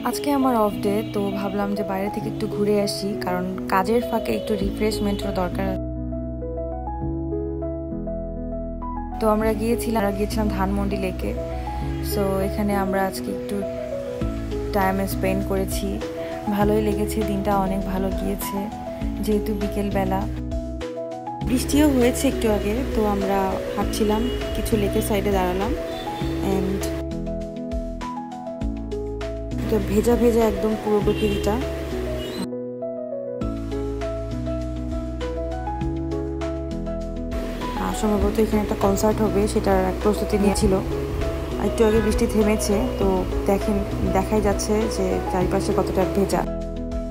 আজকে আমার off day, তো ভাবলাম যে বাইরে থেকে একটু ঘুরে আসি, কারণ কাজের ফাঁকে একটু রিফ্রেশমেন্টের দরকার। তো আমরা গিয়েছিলাম ধানমন্ডি লেকে। সো এখানে আমরা আজকে একটু টাইম স্পেন্ড করেছি, ভালোই লেগেছে, দিনটা অনেক ভালো গিয়েছে যেহেতু বিকেলবেলা বৃষ্টিও হয়েছে একটু আগে। তো আমরা হাঁটছিলাম, কিছু লেকের সাইডে দাঁড়ালাম, অ্যান্ড ভেজা ভেজা একদম পুরো প্রকৃতিটা। সম্ভবত এখানে একটা কনসার্ট হবে, সেটার এক প্রস্তুতি নিয়েছিল। একটু আগে বৃষ্টি থেমেছে, তো দেখাই যাচ্ছে যে চারিপাশে কতটা ভেজা।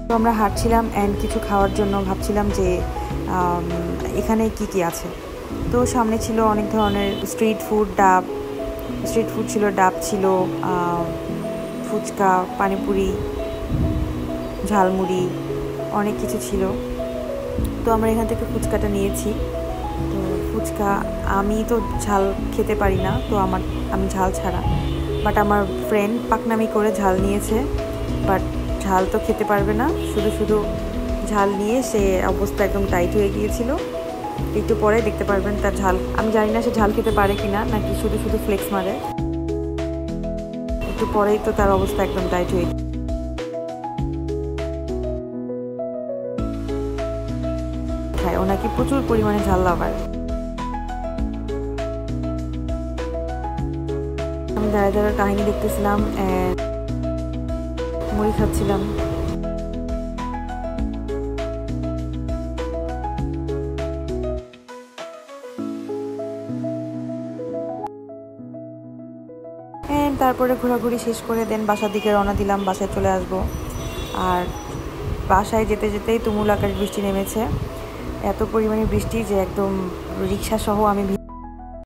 তো আমরা হাঁটছিলাম অ্যান্ড কিছু খাওয়ার জন্য ভাবছিলাম যে এখানে কি আছে। তো সামনে ছিল অনেক ধরনের স্ট্রিট ফুড ছিল, ডাব ছিল, ফুচকা, পানিপুরি, ঝালমুড়ি, অনেক কিছু ছিল। তো আমরা এখান থেকে ফুচকাটা নিয়েছি। তো ফুচকা, আমি তো ঝাল খেতে পারি না, তো আমি ঝাল ছাড়া, বাট আমার ফ্রেন্ড পাকনামি করে ঝাল নিয়েছে, বাট ঝাল তো খেতে পারবে না, শুধু ঝাল নিয়ে সে অবস্থা একদম টাইট হয়ে গিয়েছিল। একটু পরে দেখতে পারবেন তার ঝাল, আমি জানি না সে ঝাল খেতে পারে কিনা নাকি শুধু ফ্লেক্স মারে। একটু পরেই তো তার অবস্থা একদম টাইট হয়ে খায়। ও নাকি প্রচুর পরিমাণে ঝাল লাভার। আমি দাঁড়ায় কাহিনী দেখতেছিলাম, মুড়ি খাচ্ছিলাম। তারপরে ঘোরাঘুরি শেষ করে দেন বাসার দিকে রওনা দিলাম, বাসায় চলে আসব। আর বাসায় যেতে যেতেই তুমুল আকাশ বৃষ্টি নেমেছে, এত পরিমাণে বৃষ্টি যে একদম রিক্সা সহ আমি